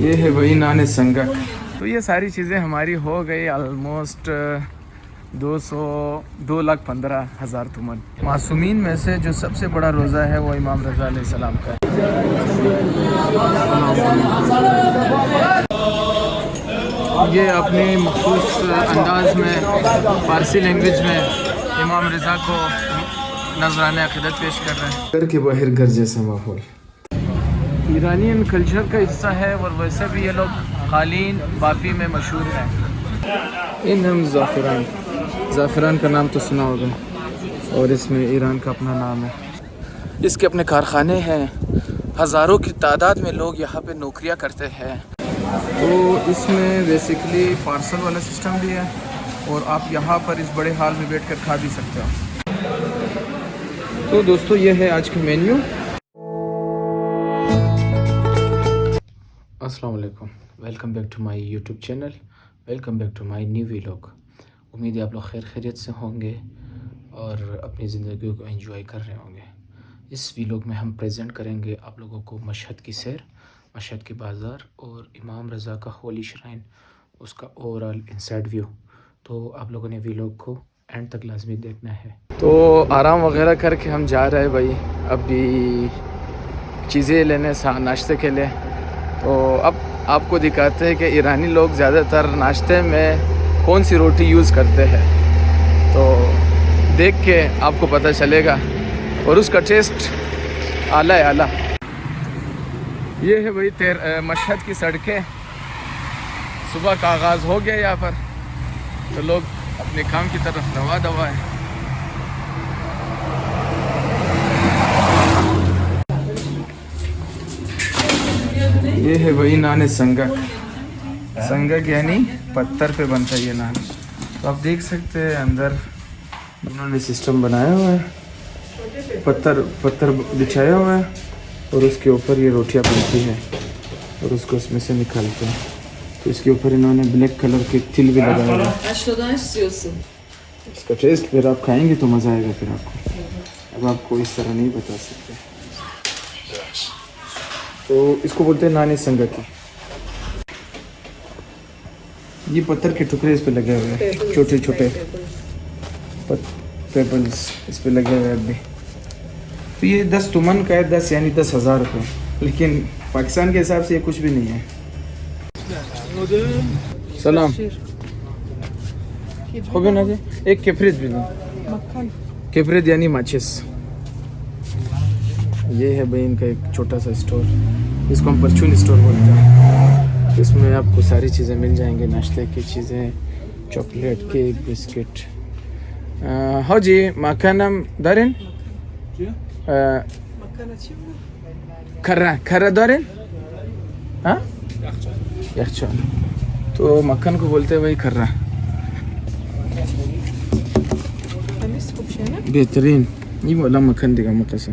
ये है वही नान संगक। तो ये सारी चीज़ें हमारी हो गई ऑलमोस्ट 2,15,000 तुमन। मासूमीन में से जो सबसे बड़ा रोज़ा है वो इमाम रज़ा अलैहिस्सलाम का है। ये अपने मखसूस अंदाज में फारसी लैंग्वेज में इमाम रज़ा को नजराने अक़ीदत पेश कर रहे हैं। घर के बाहर घर जैसा माहौल ईरानियन कल्चर का हिस्सा है और वैसे भी ये लोग कालीन बाफ़ी में मशहूर हैं। इन हम ज़ाफ़रान का नाम तो सुना होगा और इसमें ईरान का अपना नाम है। इसके अपने कारखाने हैं, हज़ारों की तादाद में लोग यहाँ पे नौकरियाँ करते हैं। तो इसमें बेसिकली पार्सल वाला सिस्टम भी है और आप यहाँ पर इस बड़े हॉल में बैठ कर खा भी सकते हो। तो दोस्तों ये है आज का मेन्यू। अस्सलाम वालेकुम, welcome back to my YouTube channel, welcome back to my new vlog. उम्मीद है आप लोग खैर खैरियत से होंगे और अपनी ज़िंदगी को एंजॉय कर रहे होंगे। इस व्लॉग में हम प्रेजेंट करेंगे आप लोगों को मशहद की सैर, मशहद के बाज़ार और इमाम रज़ा का होली श्राइन, उसका ओवरऑल इनसाइड व्यू। तो आप लोगों ने व्लॉग को एंड तक लाजमी देखना है। तो आराम वगैरह करके हम जा रहे हैं भाई अभी चीज़ें लेने नाश्ते के लिए। तो अब आपको दिखाते हैं कि ईरानी लोग ज़्यादातर नाश्ते में कौन सी रोटी यूज़ करते हैं। तो देख के आपको पता चलेगा और उसका टेस्ट आला है आला। ये है भाई मशहद की सड़कें। सुबह का आगाज़ हो गया यहाँ पर, तो लोग अपने काम की तरफ रवा दवा है। ये है वही नान संगक। संगक यानी पत्थर पे बनता है ये नान। तो आप देख सकते हैं अंदर इन्होंने सिस्टम बनाया हुआ है, पत्थर बिछाया हुआ है और उसके ऊपर ये रोटियां बनती हैं और उसको उसमें से निकालते हैं। तो इसके ऊपर इन्होंने ब्लैक कलर के तिल भी लगाया हुआ है। इसका टेस्ट फिर आप खाएंगे तो मज़ा आएगा फिर आपको। अब आपको इस तरह नहीं बता सकते। तो इसको बोलते हैं नान संगक। ये पत्थर के टुकड़े इस पे लगे हुए हैं, छोटे छोटे पेबल्स इस पे लगे हुए हैं अभी। तो ये 10 तुमन का है, 10 यानी 10,000 रुपये, लेकिन पाकिस्तान के हिसाब से ये कुछ भी नहीं है। सलाम हो ना जी, एक केफरित भी दो। केफरित यानी माचिस। ये है भाई इनका एक छोटा सा स्टोर, इसको हम परचून स्टोर बोलते हैं। इसमें आपको सारी चीज़ें मिल जाएंगी, नाश्ते की चीज़ें, चॉकलेट, केक, बिस्किट। हाँ जी, मकानम दारिन खर्रा दारिन। हाँ यखचान, तो मक्खन को बोलते हैं भाई खर्रा। बेहतरीन ये वाला मक्खन देगा मुकसा।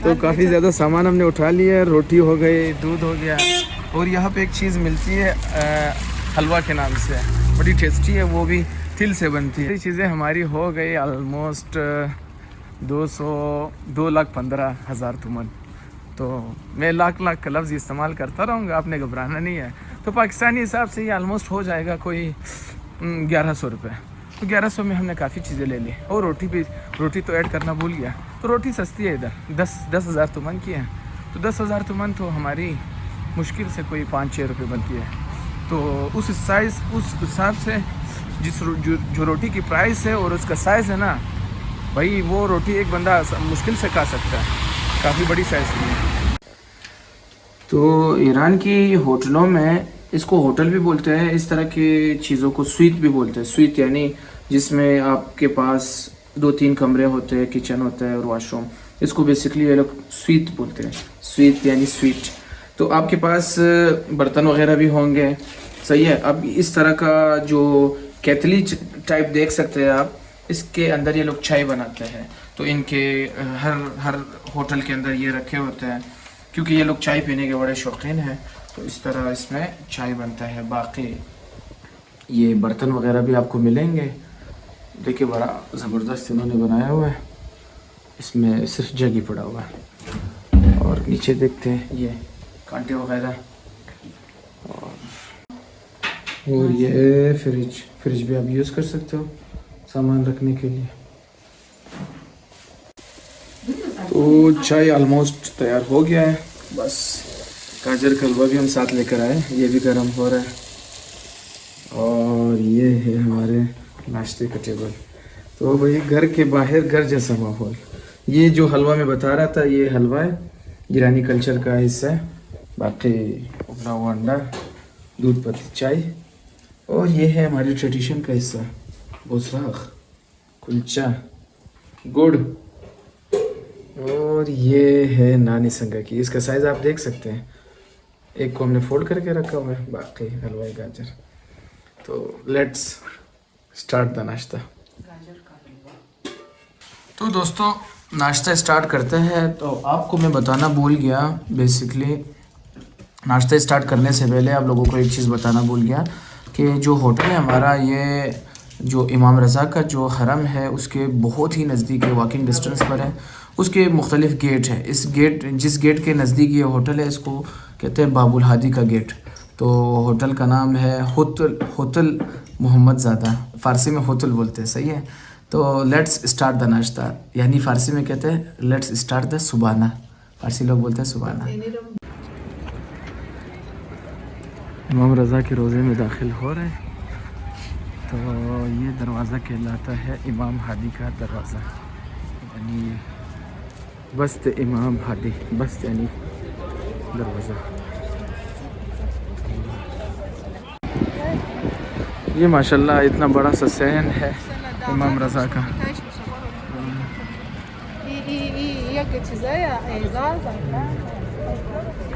तो काफ़ी ज़्यादा सामान हमने उठा लिया। रोटी हो गई, दूध हो गया और यहाँ पे एक चीज़ मिलती है हलवा के नाम से, बड़ी टेस्टी है, वो भी तिल से बनती है। ये चीज़ें हमारी हो गई ऑलमोस्ट 2,15,000 तुमन। तो मैं लाख का लफ्ज़ इस्तेमाल करता रहूँगा, आपने घबराना नहीं है। तो पाकिस्तानी हिसाब से ये ऑलमोस्ट हो जाएगा कोई 1100 रुपये। तो 1100 में हमने काफ़ी चीज़ें ले ली और रोटी तो ऐड करना भूल गया। तो रोटी सस्ती है इधर, 10,000 तुमन की है। तो 10,000 तुमन तो हमारी मुश्किल से कोई 5-6 रुपये बनती है। तो उस हिसाब से जो रोटी की प्राइस है और उसका साइज़ है ना भाई, वो रोटी एक बंदा मुश्किल से खा सकता है, काफ़ी बड़ी साइज़ की है। तो ईरान की होटलों में इसको होटल भी बोलते हैं, इस तरह की चीज़ों को स्वीट भी बोलते हैं। स्वीट यानी जिसमें आपके पास 2-3 कमरे होते हैं, किचन होता है और वॉशरूम, इसको बेसिकली ये लोग स्वीट बोलते हैं। स्वीट यानी स्वीट। तो आपके पास बर्तन वगैरह भी होंगे, सही है। अब इस तरह का जो कैथली टाइप देख सकते हैं आप, इसके अंदर ये लोग चाय बनाते हैं। तो इनके हर हर होटल के अंदर ये रखे होते हैं, क्योंकि ये लोग चाय पीने के बड़े शौकीन हैं। तो इस तरह इसमें चाय बनता है। बाकी ये बर्तन वगैरह भी आपको मिलेंगे। देखिए बड़ा ज़बरदस्त इन्होंने बनाया हुआ है, इसमें सिर्फ जग ही पड़ा हुआ है। और नीचे देखते हैं ये कांटे वगैरह, और ये फ्रिज भी आप यूज़ कर सकते हो सामान रखने के लिए। तो चाय ऑलमोस्ट तैयार हो गया है, बस गाजर का हलवा भी हम साथ लेकर आए, ये भी गर्म हो रहा है। और ये है हमारे नाश्ते का टेबल। तो भाई घर के बाहर घर जैसा माहौल। ये जो हलवा मैं बता रहा था, ये हलवा है, ईरानी कल्चर का हिस्सा है। बाकी उबला हुआ अंडा, दूध पत्ती चाय, और ये है हमारी ट्रेडिशन का हिस्सा, बोसराख, कुलचा, गुड़, और ये है नानी संगा की। इसका साइज़ आप देख सकते हैं, एक को हमने फोल्ड करके रखा हुआ है, बाकी हलवाई गाजर। तो लेट्स स्टार्ट द नाश्ता। तो दोस्तों नाश्ता स्टार्ट करते हैं। तो आपको मैं बताना भूल गया, बेसिकली नाश्ता स्टार्ट करने से पहले आप लोगों को एक चीज़ बताना भूल गया कि जो होटल है हमारा, ये जो इमाम रज़ा का जो हरम है उसके बहुत ही नज़दीक है, वॉकिंग डिस्टेंस पर है। उसके मुख्तलिफ़ गेट है। इस गेट, जिस गेट के नज़दीक ये होटल है, इसको कहते हैं बाबुल हादी का गेट। तो होटल का नाम है होटल मोहम्मद ज़ादा, फ़ारसी में होटल बोलते हैं, सही है। तो लेट्स स्टार्ट द नाश्ता, यानी फ़ारसी में कहते हैं लेट्स स्टार्ट द सुबाना, फ़ारसी लोग बोलते हैं सुबाना। इमाम रज़ा के रोज़े में दाखिल हो रहे हैं। तो ये दरवाज़ा कहलाता है इमाम हादी का दरवाज़ा, यानी बस्त इमाम हादी, बस्त यानी दरवाज़ा। ये माशाल्लाह इतना बड़ा सा सहन है इमाम रज़ा का।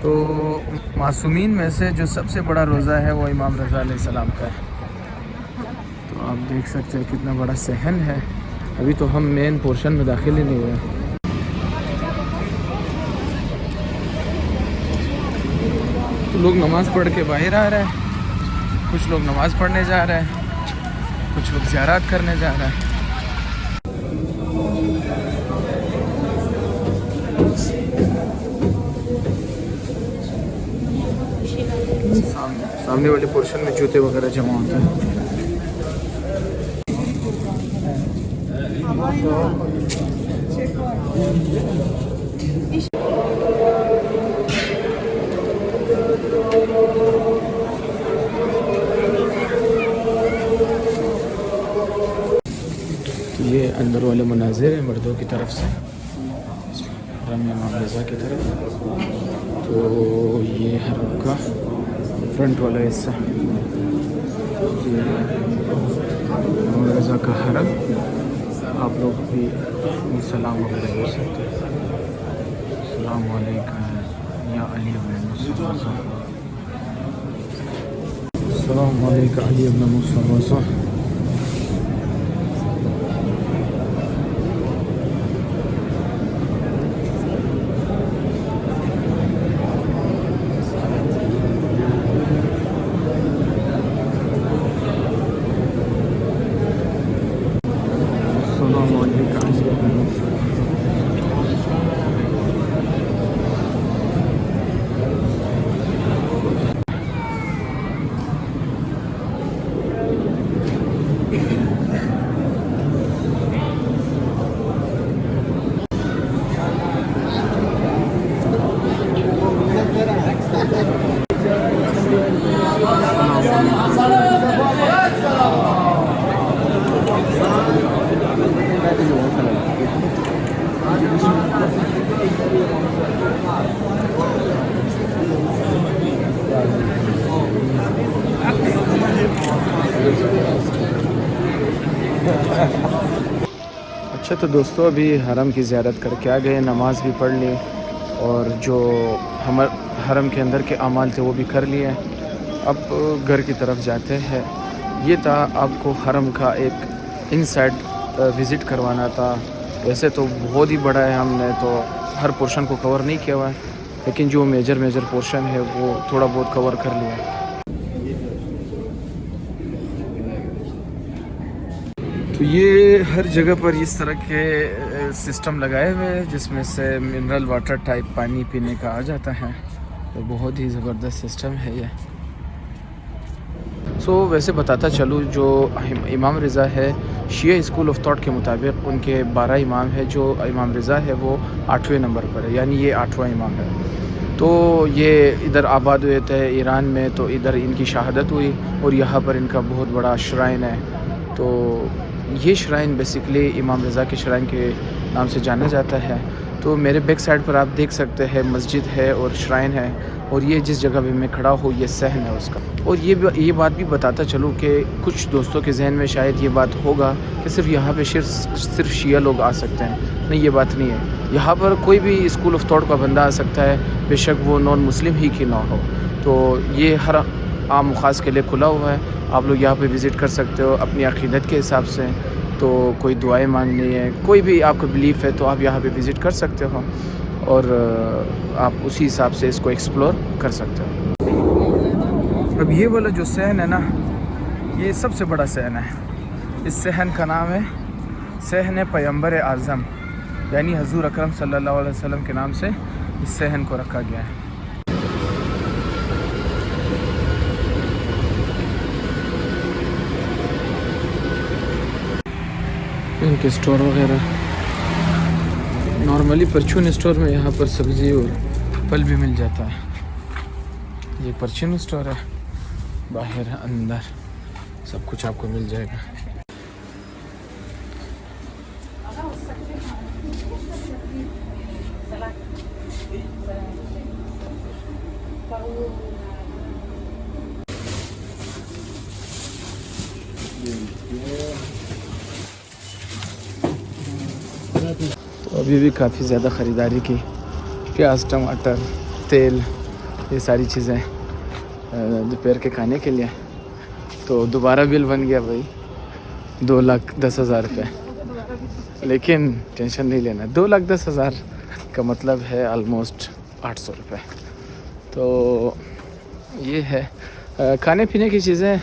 तो मासूमीन में से जो सबसे बड़ा रोज़ा है वो इमाम रज़ा अलैहिस्सलाम का है। तो आप देख सकते हैं कितना बड़ा सहन है। अभी तो हम मेन पोर्शन में दाखिल ही नहीं हुए। तो लोग नमाज़ पढ़ के बाहर आ रहे हैं, कुछ लोग नमाज़ पढ़ने जा रहे हैं, कुछ लोग ज़ियारत करने जा रहे हैं। सामने वाले पोर्शन में जूते वगैरह जमा होते हैं। ये अंदर वाले मनाजिर हैं मर्दों की तरफ से, हरम इमाम रज़ा की तरफ। तो ये हरम का फ्रंट वाला हिस्सा, ये इमाम रज़ा का हरम। आप लोग भी सलाम वगैरह कर सकते हैं। अस्सलाम वालेकुम या अली इब्न मुसा, अस्सलाम वालेकुम अली इब्न मुसा। अच्छा तो दोस्तों अभी हरम की ज़ियारत करके आ गए, नमाज़ भी पढ़ ली और जो हम हरम के अंदर के अमाल थे वो भी कर लिए। अब घर की तरफ जाते हैं। ये था आपको हरम का एक इनसाइड विज़िट करवाना था। वैसे तो बहुत ही बड़ा है, हमने तो हर पोर्शन को कवर नहीं किया हुआ है, लेकिन जो मेजर पोर्शन है वो थोड़ा बहुत कवर कर लिया है। तो ये हर जगह पर इस तरह के सिस्टम लगाए हुए हैं जिसमें से मिनरल वाटर टाइप पानी पीने का आ जाता है। तो बहुत ही ज़बरदस्त सिस्टम है ये। वैसे बताता चलूँ, जो इमाम रज़ा है, शिया स्कूल ऑफ थॉट के मुताबिक उनके 12 इमाम है। जो इमाम रज़ा है वो 8वें नंबर पर है, यानी ये 8वां इमाम है। तो ये इधर आबाद हुए थे ईरान में, तो इधर इनकी शहादत हुई और यहाँ पर इनका बहुत बड़ा श्राइन है। तो ये श्राइन बेसिकली इमाम रज़ा के श्राइन के नाम से जाना जाता है। तो मेरे बैक साइड पर आप देख सकते हैं मस्जिद है और श्राइन है, और ये जिस जगह पे मैं खड़ा हूँ ये सहन है उसका। और ये बात भी बताता चलूँ कि कुछ दोस्तों के जहन में शायद ये बात होगा कि सिर्फ यहाँ पे सिर्फ शिया लोग आ सकते हैं। नहीं, ये बात नहीं है। यहाँ पर कोई भी स्कूल ऑफ थॉट का बंदा आ सकता है, बेशक वो नॉन मुस्लिम ही क्यों ना हो। तो ये हर आम ख़ास के लिए खुला हुआ है। आप लोग यहाँ पे विज़िट कर सकते हो अपनी अक़ीदत के हिसाब से। तो कोई दुआएं मांगनी है, कोई भी आपका बिलीफ है, तो आप यहाँ पे विज़िट कर सकते हो और आप उसी हिसाब से इसको एक्सप्लोर कर सकते हो। अब ये वाला जो सहन है ना, ये सबसे बड़ा सहन है। इस सहन का नाम है सहन पैगंबर आज़म, यानी हज़ूर अकरम सल्लल्लाहु अलैहि वसल्लम के नाम से इस सहन को रखा गया है। इनके स्टोर वगैरह नॉर्मली परचून स्टोर में यहाँ पर सब्ज़ी और फल भी मिल जाता है। ये परचून स्टोर है, बाहर अंदर सब कुछ आपको मिल जाएगा। तो अभी भी काफ़ी ज़्यादा ख़रीदारी की, प्याज, टमाटर, तेल, ये सारी चीज़ें दोपहर के खाने के लिए। तो दोबारा बिल बन गया भाई 2,10,000 रुपये। लेकिन टेंशन नहीं लेना, 2,10,000 का मतलब है ऑलमोस्ट 800 रुपये। तो ये है खाने पीने की चीज़ें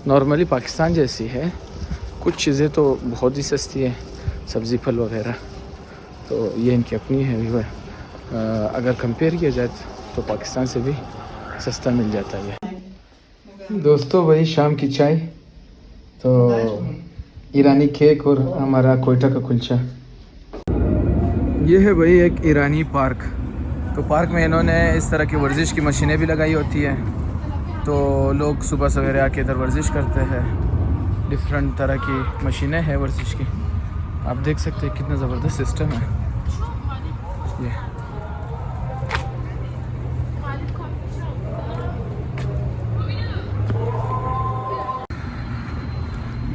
नॉर्मली पाकिस्तान जैसी है। कुछ चीज़ें तो बहुत ही सस्ती है, सब्ज़ी फल वगैरह, तो ये इनकी अपनी है। अगर कंपेयर किया जाए तो पाकिस्तान से भी सस्ता मिल जाता है। दोस्तों वही शाम की चाय, तो ईरानी केक और हमारा कोयटा का कुलचा। ये है भाई एक ईरानी पार्क। तो पार्क में इन्होंने इस तरह की वर्जिश की मशीनें भी लगाई होती हैं, तो लोग सुबह सवेरे आके इधर वर्जिश करते हैं। डिफरेंट तरह की मशीनें हैं वर्जिश की, आप देख सकते हैं कितना ज़बरदस्त सिस्टम है ये।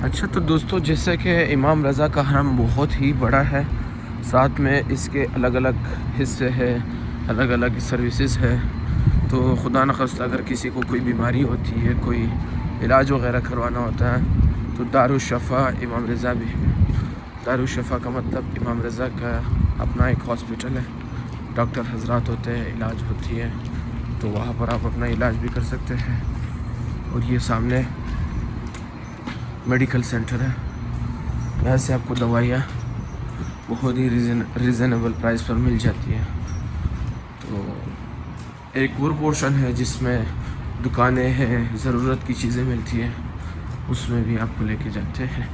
अच्छा, तो दोस्तों जैसे कि इमाम रज़ा का हरम बहुत ही बड़ा है, साथ में इसके अलग अलग हिस्से हैं, अलग अलग सर्विसेज है। तो खुदा न ख़ास्ता अगर किसी को कोई बीमारी होती है, कोई इलाज वगैरह करवाना होता है, तो दारुश्शफ़ा इमाम रज़ा भी है। दारुश्शफ़ा का मतलब इमाम रज़ा का अपना एक हॉस्पिटल है, डॉक्टर हजरात होते हैं, इलाज होती है, तो वहाँ पर आप अपना इलाज भी कर सकते हैं। और ये सामने मेडिकल सेंटर है, यहाँ से आपको दवाइयाँ बहुत ही रीज़नेबल प्राइस पर मिल जाती है। तो एक और पोर्शन है जिसमें दुकानें हैं, ज़रूरत की चीज़ें मिलती हैं, उसमें भी आपको लेके जाते हैं।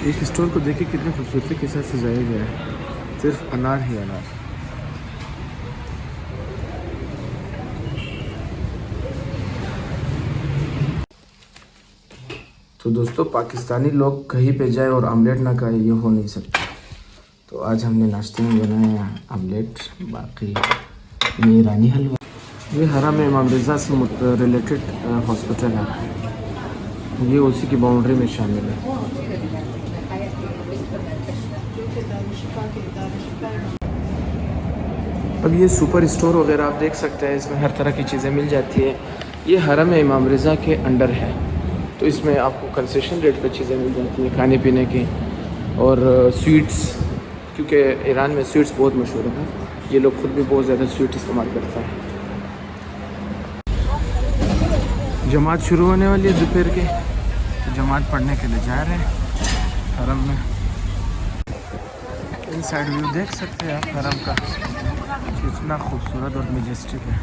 एक स्टोर को देखिए कितने खूबसूरती के साथ सजाया गया है, सिर्फ अनार ही अनार। तो दोस्तों पाकिस्तानी लोग कहीं पे जाए और आमलेट ना खाए, ये हो नहीं सकता। तो आज हमने नाश्ते में बनाया आमलेट, बाकी ये ईरानी हलवा। ये हरम इमाम रज़ा से रिलेटेड हॉस्पिटल है, ये उसी की बाउंड्री में शामिल है। अब ये सुपर स्टोर वगैरह आप देख सकते हैं, इसमें हर तरह की चीज़ें मिल जाती है। ये हरम इमाम रज़ा के अंडर है, तो इसमें आपको कंसेशन रेट पर चीज़ें मिल जाती हैं खाने पीने की। और स्वीट्स, क्योंकि ईरान में स्वीट्स बहुत मशहूर हैं, ये लोग ख़ुद भी बहुत ज़्यादा स्वीट इस्तेमाल करते हैं। जमात शुरू होने वाली है दोपहर की, तो जमात पढ़ने के लिए जा रहे हैं हरम में। इन साइड व्यू देख सकते हैं आप हरम का, कितना खूबसूरत और मेजेस्टिक है।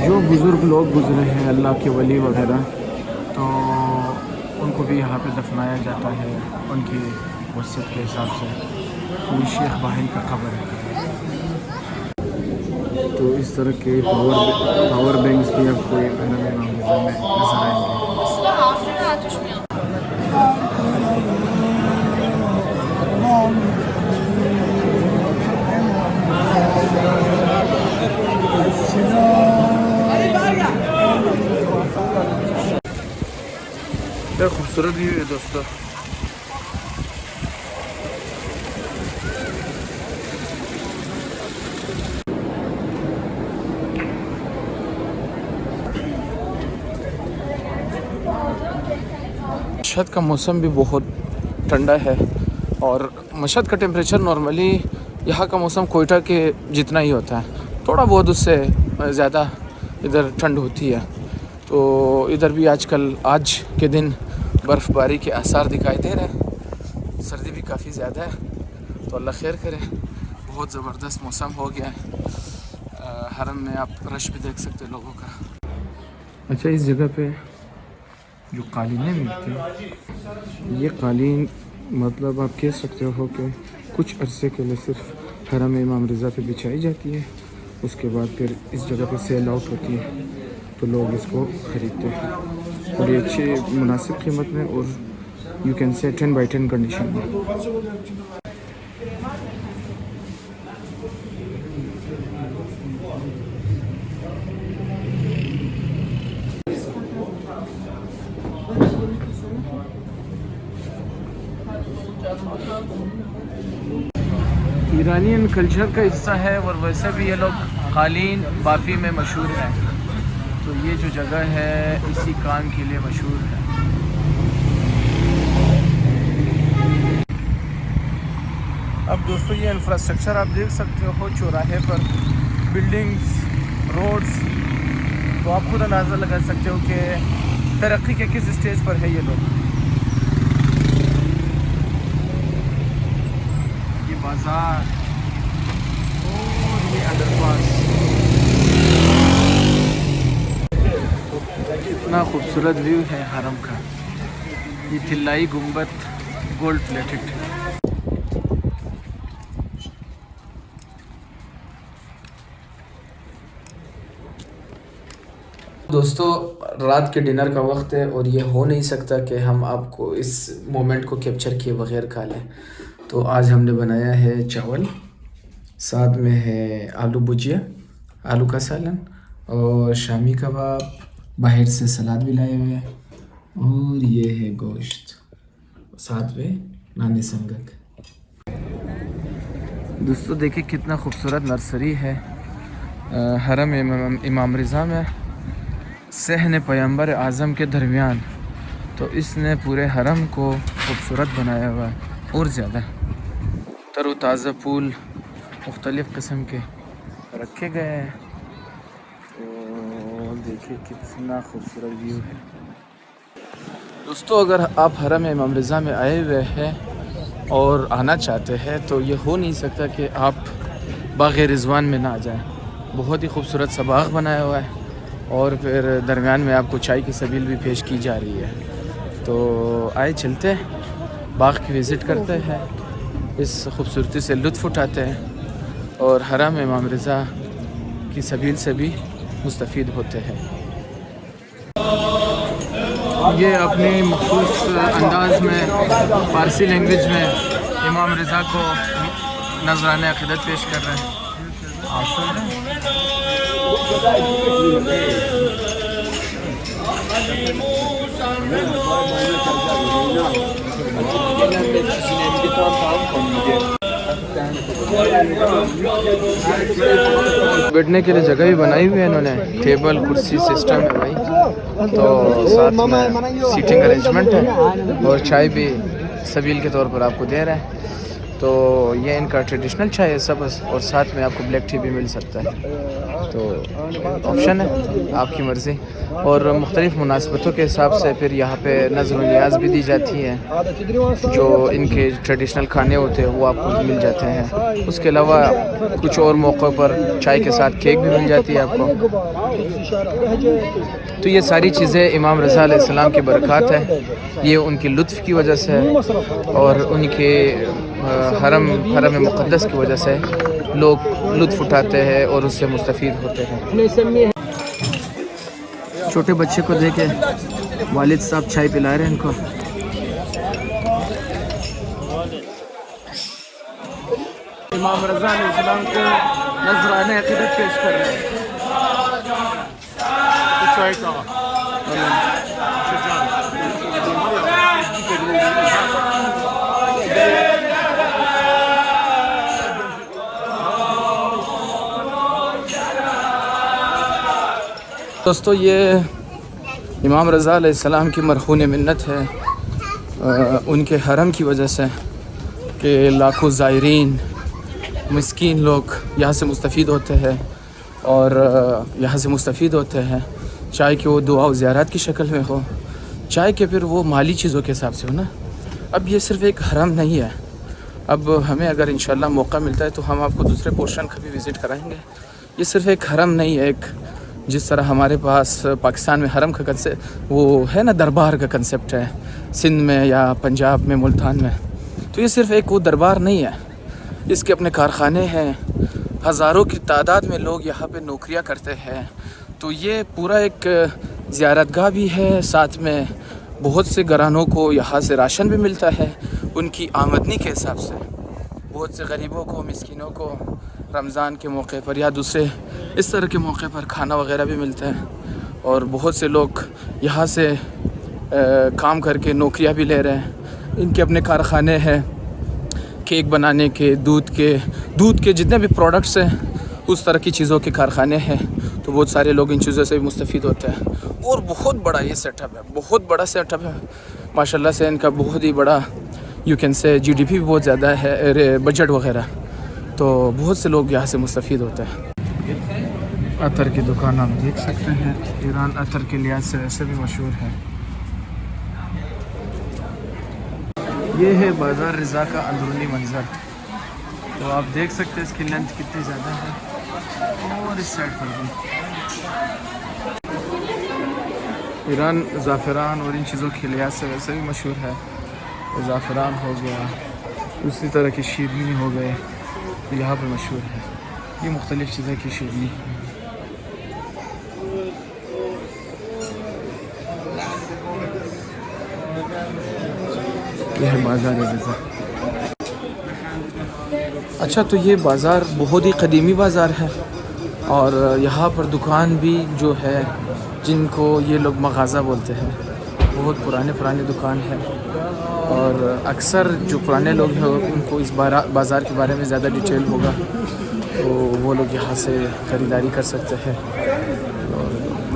जो बुज़ुर्ग लोग गुजरे हैं अल्लाह के वली वगैरह, तो उनको भी यहाँ पे दफनाया जाता है उनकी वसीयत के हिसाब से। ये शेख बाहिल का कब्र है। तो इस तरह के पावर बैंक्स भी आपको में नजर आएंगे। क्या खूबसूरत व्यू है दोस्तों। मशहद का मौसम भी बहुत ठंडा है और मशहद का टेम्परेचर नॉर्मली यहाँ का मौसम कोयटा के जितना ही होता है, थोड़ा बहुत उससे ज़्यादा इधर ठंड होती है। तो इधर भी आजकल आज के दिन बर्फ़बारी के आसार दिखाई दे रहे हैं, सर्दी भी काफ़ी ज़्यादा है, तो अल्लाह खैर करे। बहुत ज़बरदस्त मौसम हो गया है। हरम में आप रश भी देख सकते हैं लोगों का। अच्छा, इस जगह पे जो कालीनें मिलती हैं, ये कालीन मतलब आप कह सकते हो कि कुछ अरसे के लिए सिर्फ हरम इमाम रिज़ा पे बिछाई जाती है, उसके बाद फिर इस जगह पे सेल आउट होती है, तो लोग इसको ख़रीदते हैं और ये अच्छे मुनासिब कीमत में और यू कैन से 10/10 कंडीशन में। ईरानियन कल्चर का हिस्सा है और वैसे भी ये लोग कालीन बाफ़ी में मशहूर हैं, तो ये जो जगह है इसी काम के लिए मशहूर है। अब दोस्तों ये इंफ्रास्ट्रक्चर आप देख सकते हो चौराहे पर, बिल्डिंग्स, रोड्स, तो आप खुद अंदाज़ा लगा सकते हो कि तरक्की के किस स्टेज पर है ये लोग। ये बाज़ार और ये अंडरपास, इतना खूबसूरत व्यू है हरम का। ये तिल्लाई गुंबद गोल्ड प्लेटेड। दोस्तों रात के डिनर का वक्त है और ये हो नहीं सकता कि हम आपको इस मोमेंट को कैप्चर किए बगैर खा लें। तो आज हमने बनाया है चावल, साथ में है आलू भुजिया, आलू का सालन और शामी कबाब, बाहर से सलाद भी लाए हुए हैं और ये है गोश्त, साथ में नानी संगक। दोस्तों देखिए कितना खूबसूरत नर्सरी है हरम इमाम रिज़ा में, सहन पैगंबर आज़म के दरमियान। तो इसने पूरे हरम को खूबसूरत बनाया हुआ है और ज़्यादा तरो ताज़ा फूल मुख्तलिफ़ किस्म के रखे गए हैं। तो देखिए कितना खूबसूरत व्यू है दोस्तों। अगर आप हरम इमाम रिज़ा में आए हुए हैं और आना चाहते हैं तो ये हो नहीं सकता कि आप बाग़ रिज़वान में ना आ जाएं। बहुत ही खूबसूरत सा बाग़ बनाया हुआ है और फिर दरमियान में आपको चाय की सबील भी पेश की जा रही है। तो आए चलते हैं बाग़ की विज़िट करते हैं, इस खूबसूरती से लुत्फ़ उठाते हैं और हरम इमाम रिज़ा की सबील से भी मुस्तफ़ीद होते हैं। ये अपनी मख़सूस अंदाज़ में फ़ारसी लैंग्वेज में इमाम रिज़ा को नज़राने अक़ीदत पेश कर रहे हैं। आप सुन रहे हैं? बैठने के लिए जगह भी बनाई हुई है इन्होंने, टेबल कुर्सी सिस्टम है भाई। तो साथ में सीटिंग अरेंजमेंट है और चाय भी सबील के तौर पर आपको दे रहा है। तो ये इनका ट्रेडिशनल चाय है सब, और साथ में आपको ब्लैक टी भी मिल सकता है। तो ऑप्शन है, आपकी मर्ज़ी। और मुख्तलिफ़ मुनासिबतों के हिसाब से फिर यहाँ पे नज़र नियाज़ भी दी जाती है। जो इनके ट्रेडिशनल खाने होते हैं वो आपको मिल जाते हैं। उसके अलावा कुछ और मौक़ों पर चाय के साथ केक भी मिल जाती है आपको। तो ये सारी चीज़ें इमाम रज़ा अलैहिस्सलाम की बरक़ात है, ये उनकी लुत्फ़ की वजह से और उनके हरम मुक़द्दस की वजह से लोग लुत्फ़ उठाते हैं और उससे मुस्तफ़ीद होते हैं। छोटे बच्चे को देखे वालिद साहब चाय पिला रहे हैं इनको। इमाम रज़ा अलैहिस्सलाम को नज़राने अक़ीदत पेश कर रहे हैं। दोस्तों ये इमाम रज़ा अलैहिस्सलाम की मरहून मिन्नत है उनके हरम की वजह से कि लाखों ज़ायरीन मिस्कीन लोग यहाँ से मुस्तफ़ीद होते हैं और यहाँ से मुस्तफ़ीद होते हैं। चाहे कि वो दुआ और ज़ियारत की शक्ल में हो, चाहे कि फिर वो माली चीज़ों के हिसाब से हो ना। अब ये सिर्फ़ एक हरम नहीं है, अब हमें अगर इंशाल्लाह मौका मिलता है तो हम आपको दूसरे पोर्शन का भी विज़िट कराएंगे। ये सिर्फ़ एक हरम नहीं है, एक जिस तरह हमारे पास पाकिस्तान में हरम का कंसेप्ट वो है ना, दरबार का कंसेप्ट है सिंध में या पंजाब में, मुल्तान में। तो ये सिर्फ़ एक वो दरबार नहीं है, इसके अपने कारखाने हैं, हज़ारों की तादाद में लोग यहाँ पे नौकरियाँ करते हैं। तो ये पूरा एक ज़ियारतगाह भी है, साथ में बहुत से घरानों को यहाँ से राशन भी मिलता है उनकी आमदनी के हिसाब से। बहुत से गरीबों को, मिस्कीनों को रमज़ान के मौके पर या दूसरे इस तरह के मौके पर खाना वगैरह भी मिलता है। और बहुत से लोग यहाँ से काम करके नौकरियाँ भी ले रहे हैं। इनके अपने कारखाने हैं केक बनाने के, दूध के जितने भी प्रोडक्ट्स हैं उस तरह की चीज़ों के कारखाने हैं। तो बहुत सारे लोग इन चीज़ों से भी मुस्तफ़ीद होते हैं। और बहुत बड़ा ये सेटअप है, बहुत बड़ा सेटअप है माशाल्लाह से। इनका बहुत ही बड़ा यू कैन से GDP भी बहुत ज़्यादा है, बजट वगैरह। तो बहुत से लोग यहाँ से मुस्तफ़ीद होते हैं। अतर की दुकान आप देख सकते हैं, ईरान अतर के लिहाज से वैसे भी मशहूर है। ये है बाज़ार रज़ा का अंदरूनी मंज़र। तो आप देख सकते हैं इसकी लेंथ कितनी ज़्यादा है। और इस साइड पर भी ईरान ज़ाफ़रान और इन चीज़ों के लिहाज से वैसे भी मशहूर है। ज़ाफ़रान हो गया, उसी तरह की शीरनी हो गए, तो यहाँ पर मशहूर है ये मुख्तलिफ़ चीज़ें की शीरनी। यह है बाज़ार रज़ा। अच्छा, तो ये बाज़ार बहुत ही क़दीमी बाज़ार है और यहाँ पर दुकान भी जो है जिनको ये लोग मगाज़ा बोलते हैं, बहुत पुराने दुकान है। और अक्सर जो पुराने लोग हैं उनको इस बाज़ार के बारे में ज़्यादा डिटेल होगा, तो वो लोग यहाँ से ख़रीदारी कर सकते हैं। और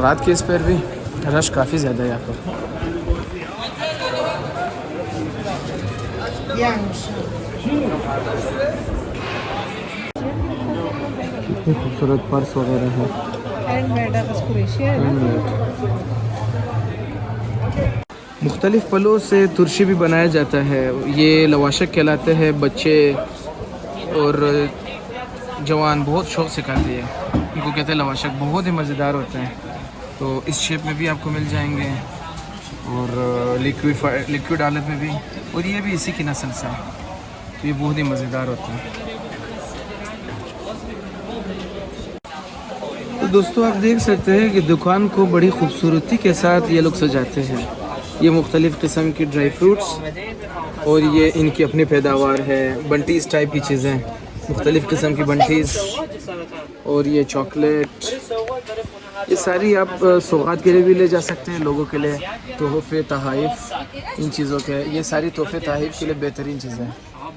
रात के इस पर भी रश काफ़ी ज़्यादा है यहाँ पर। कितनी खूबसूरत पर्स वगैरह है, मुख्तलिफ़ फलों से तुरशी भी बनाया जाता है। ये लवाशक कहलाते हैं। बच्चे और जवान बहुत शौक़ से खाते हैं, इनको कहते हैं लवाशक, बहुत ही मज़ेदार होते हैं। तो इस शेप में भी आपको मिल जाएंगे और लिक्विड हालत में भी, और ये भी इसी की नस्ल से है। तो ये बहुत ही मज़ेदार होता है। तो दोस्तों आप देख सकते हैं कि दुकान को बड़ी खूबसूरती के साथ ये लोग सजाते हैं। ये मुख्तलिफ़ किस्म की ड्राई फ्रूट्स और ये इनकी अपनी पैदावार है। बंटीज़ टाइप की चीज़ें, मुख्तलिफ़ किस्म की बंटीज़ और ये चॉकलेट, ये सारी आप सौगात के लिए भी ले जा सकते हैं, लोगों के लिए तोहफ़े तहाइफ़ इन चीज़ों के, ये सारी तोहफ़े तहाइफ़ के लिए बेहतरीन चीज़ें हैं।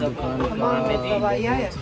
दुकान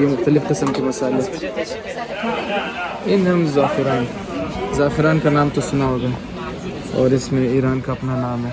ये मुख्तलिफ़ किस्म के मसाले। इन हम ज़ाफ़रान का नाम तो सुना होगा और इसमें ईरान का अपना नाम है।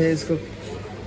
हैं इसको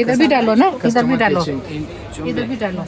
इधर भी डालो ना, इधर भी डालो, Customer इधर भी डालो।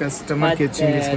कस्टमर किचिंग इसको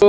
तो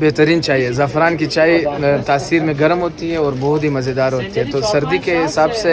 बेहतरीन चाय है। ज़ाफ़रान की चाय तासीर में गर्म होती है और बहुत ही मज़ेदार होती है, तो सर्दी के हिसाब से,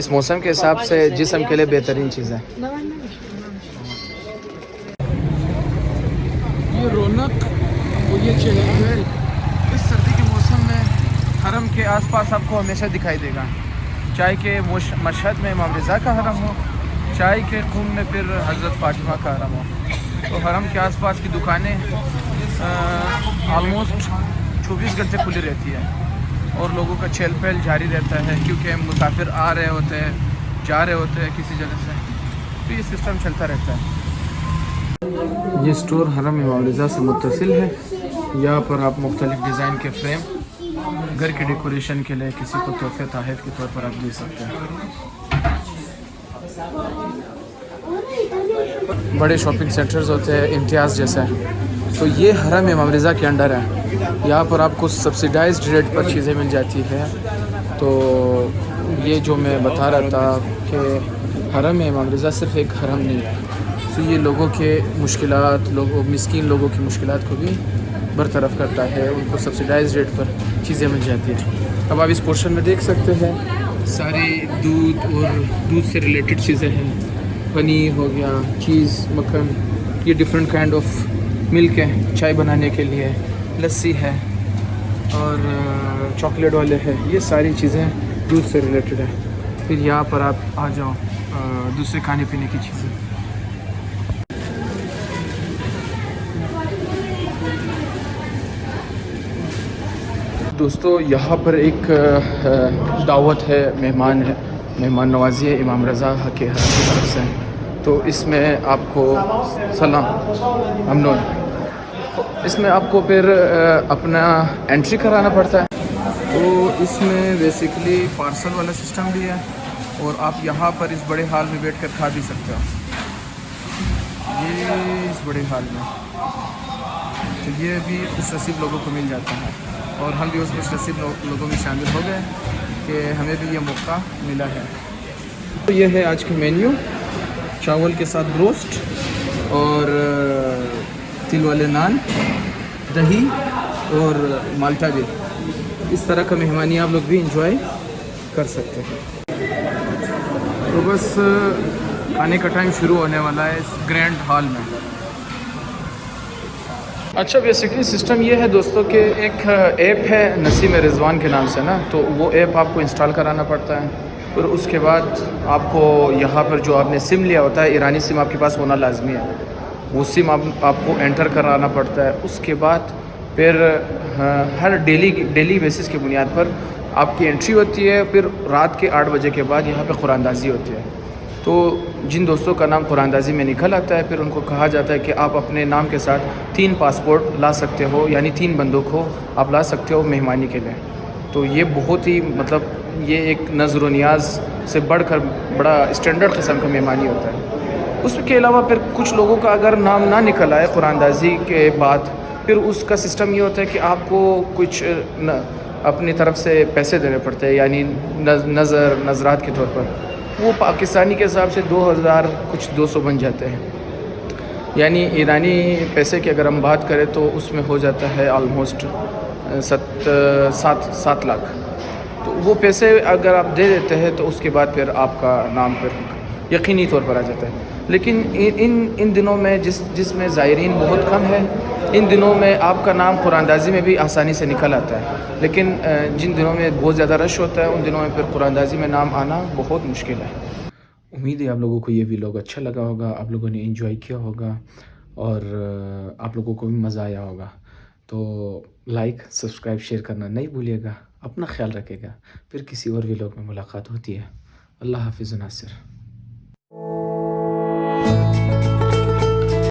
इस मौसम के हिसाब से जिस्म के लिए बेहतरीन चीज़ है। ये रौनक और ये चहल इस सर्दी के मौसम में हरम के आसपास आपको हमेशा दिखाई देगा। चाय के मशहद में इमाम रज़ा का हरम हो, चाय के क़ुम में फिर हज़रत फ़ातिमा का हरम हो, तो हरम के आसपास की दुकानें ऑलमोस्ट 24 घंटे खुली रहती है और लोगों का चहल पहल जारी रहता है, क्योंकि मुसाफिर आ रहे होते हैं, जा रहे होते हैं किसी जगह से, तो ये सिस्टम चलता रहता है। ये स्टोर हरम इमाम रज़ा से मुत्तसिल है। यहाँ पर आप मुख्तलिफ़ डिज़ाइन के फ्रेम घर के डेकोरेशन के लिए किसी को तोहफे तोहफ़े के तौर पर आप दे सकते हैं। बड़े शॉपिंग सेंटर्स होते हैं इम्तियाज़ जैसा है, तो ये हरम इमाम रज़ा के अंडर है। यहाँ पर आपको सब्सिडाइज्ड रेट पर चीज़ें मिल जाती है। तो ये जो मैं बता रहा था कि हरम इमाम रज़ा सिर्फ़ एक हरम नहीं है, तो ये लोगों के मुश्किलात, मिस्कीन लोगों की मुश्किलात को भी बरतरफ करता है, उनको सब्सिडाइज रेट पर चीज़ें मिल जाती है। अब आप इस पोर्शन में देख सकते हैं सारी दूध और दूध से रिलेटेड चीज़ें हैं, पनीर हो गया, चीज़, मक्खन, ये डिफरेंट काइंड ऑफ मिल्क है चाय बनाने के लिए, लस्सी है और चॉकलेट वाले है, ये सारी चीज़ें दूध से रिलेटेड है। फिर यहाँ पर आप आ जाओ दूसरे खाने पीने की चीज़ें। दोस्तों यहाँ पर एक दावत है, मेहमान नवाजी है इमाम रज़ा के हरम की तरफ से, तो इसमें आपको सलाम अमनोन, इसमें आपको फिर अपना एंट्री कराना पड़ता है। तो इसमें बेसिकली पार्सल वाला सिस्टम भी है और आप यहाँ पर इस बड़े हाल में बैठ कर खा भी सकते हो। ये इस बड़े हाल में, तो ये भी खुश नसीब लोगों को मिल जाता है और हम भी उस खुश नसीब लोगों में शामिल हो गए कि हमें भी ये मौका मिला है। तो ये है आज का मेन्यू, चावल के साथ ब्रोस्ट और तिल वाले नान, दही और माल्टा भी। इस तरह का मेहमानी आप लोग भी इंजॉय कर सकते हैं। तो बस खाने का टाइम शुरू होने वाला है इस ग्रैंड हॉल में। अच्छा, बेसिकली सिस्टम ये है दोस्तों कि एक ऐप है नसीम रिजवान के नाम से ना, तो वो ऐप आपको इंस्टॉल कराना पड़ता है। फिर उसके बाद आपको यहाँ पर जो आपने सिम लिया होता है, ईरानी सिम आपके पास होना लाजमी है, वो सिम आपको एंटर कराना पड़ता है। उसके बाद फिर हर डेली बेसिस की बुनियाद पर आपकी एंट्री होती है। फिर रात के 8 बजे के बाद यहाँ पे कुरानदाजी होती है। तो जिन दोस्तों का नाम कुरानदाजी में निकल आता है, फिर उनको कहा जाता है कि आप अपने नाम के साथ 3 पासपोर्ट ला सकते हो, यानी 3 बंदूक हो आप ला सकते हो मेहमानी के लिए। तो ये बहुत ही मतलब ये एक नज़र व नियाज से बढ़कर बड़ा स्टैंडर्ड किस्म का मेहमानी होता है। उसके अलावा फिर कुछ लोगों का अगर नाम ना निकल आए कुरानदाजी के बाद, फिर उसका सिस्टम ये होता है कि आपको कुछ अपनी तरफ से पैसे देने पड़ते हैं, यानी नज़रात के तौर पर। वो पाकिस्तानी के हिसाब से 2000 कुछ 200 बन जाते हैं, यानी ईरानी पैसे की अगर हम बात करें तो उसमें हो जाता है ऑलमोस्ट 7 लाख। तो वो पैसे अगर आप दे देते हैं तो उसके बाद फिर आपका नाम फिर यकीनी तौर पर आ जाता है। लेकिन इन दिनों में जिसमें ज़ायरीन बहुत कम है, इन दिनों में आपका नाम कुरानदाजी में भी आसानी से निकल आता है। लेकिन जिन दिनों में बहुत ज़्यादा रश होता है, उन दिनों में फिर कुरानदाजी में नाम आना बहुत मुश्किल है। उम्मीद है आप लोगों को ये व्लॉग अच्छा लगा होगा, आप लोगों ने एंजॉय किया होगा और आप लोगों को भी मज़ा आया होगा। तो लाइक, सब्सक्राइब, शेयर करना नहीं भूलिएगा। अपना ख्याल रखिएगा। फिर किसी और व्लॉग में मुलाकात होती है। अल्लाह हाफिज़ नासिर।